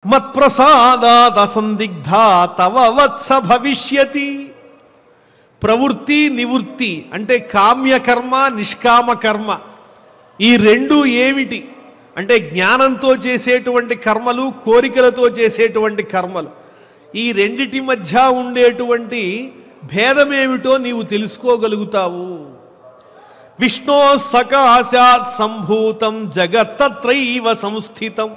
మత్ప్రసాదాద్ అసందిగ్ధా తవ వత్స భవిష్యతి. ప్రవృత్తి నివృత్తి అంటే కామ్యకర్మ నిష్కామకర్మ ఈ రెండు ఏమిటి అంటే జ్ఞానంతో చేసేటువంటి కర్మలు కోరికలతో చేసేటువంటి కర్మలు ఈ రెండిటి మధ్య ఉండేటువంటి భేదమేమిటో నీవు తెలుసుకోగలుగుతావు. విష్ణో సకాశాత్ సంభూతం జగత్తత్రైవ సంస్థితం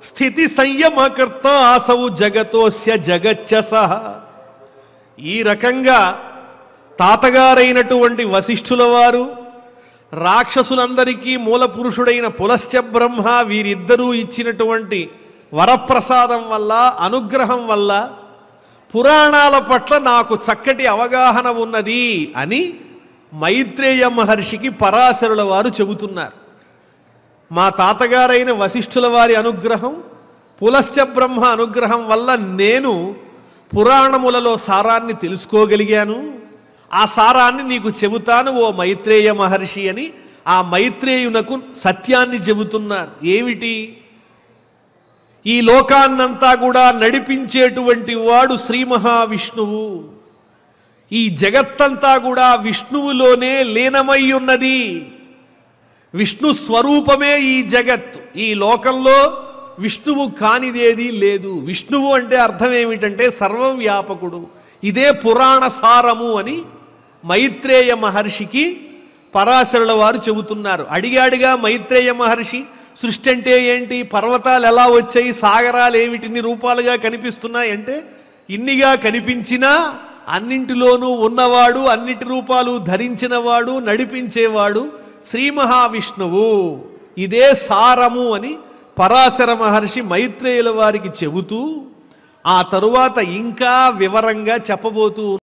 స్థితి సంయమకర్త అసౌ జగతోస్య జగచ్చ సహ. ఈ రకంగా తాతగారైనటువంటి వశిష్ఠుల వారు రాక్షసులందరికీ మూలపురుషుడైన పులస్త్య బ్రహ్మ వీరిద్దరూ ఇచ్చినటువంటి వరప్రసాదం వల్ల అనుగ్రహం వల్ల పురాణాల పట్ల నాకు చక్కటి అవగాహన ఉన్నది అని మైత్రేయ మహర్షికి పరాశరుల వారు చెబుతున్నారు. మా తాతగారైన వశిష్ఠుల వారి అనుగ్రహం పులస్త్య బ్రహ్మ అనుగ్రహం వల్ల నేను పురాణములలో సారాన్ని తెలుసుకోగలిగాను. ఆ సారాన్ని నీకు చెబుతాను ఓ మైత్రేయ మహర్షి అని ఆ మైత్రేయునకు సత్యాన్ని చెబుతున్నారు. ఏమిటి? ఈ లోకాన్నంతా కూడా నడిపించేటువంటి వాడు శ్రీ మహావిష్ణువు. ఈ జగత్తంతా కూడా విష్ణువులోనే లీనమై ఉన్నది. విష్ణు స్వరూపమే ఈ జగత్తు. ఈ లోకంలో విష్ణువు కానిదేది లేదు. విష్ణువు అంటే అర్థం ఏమిటంటే సర్వం వ్యాపకుడు. ఇదే పురాణ సారము అని మైత్రేయ మహర్షికి పరాశరుల వారు చెబుతున్నారు. అడిగాడిగా మైత్రేయ మహర్షి సృష్టి అంటే ఏంటి, పర్వతాలు ఎలా వచ్చాయి, సాగరాలు ఏమిటి ఇన్ని రూపాలుగా కనిపిస్తున్నాయి అంటే ఇన్నిగా కనిపించినా అన్నింటిలోనూ ఉన్నవాడు అన్నిటి రూపాలు ధరించినవాడు నడిపించేవాడు శ్రీ మహావిష్ణువు. ఇదే సారము అని పరాశర మహర్షి మైత్రేయుల వారికి చెబుతూ ఆ తరువాత ఇంకా వివరంగా చెప్పబోతూ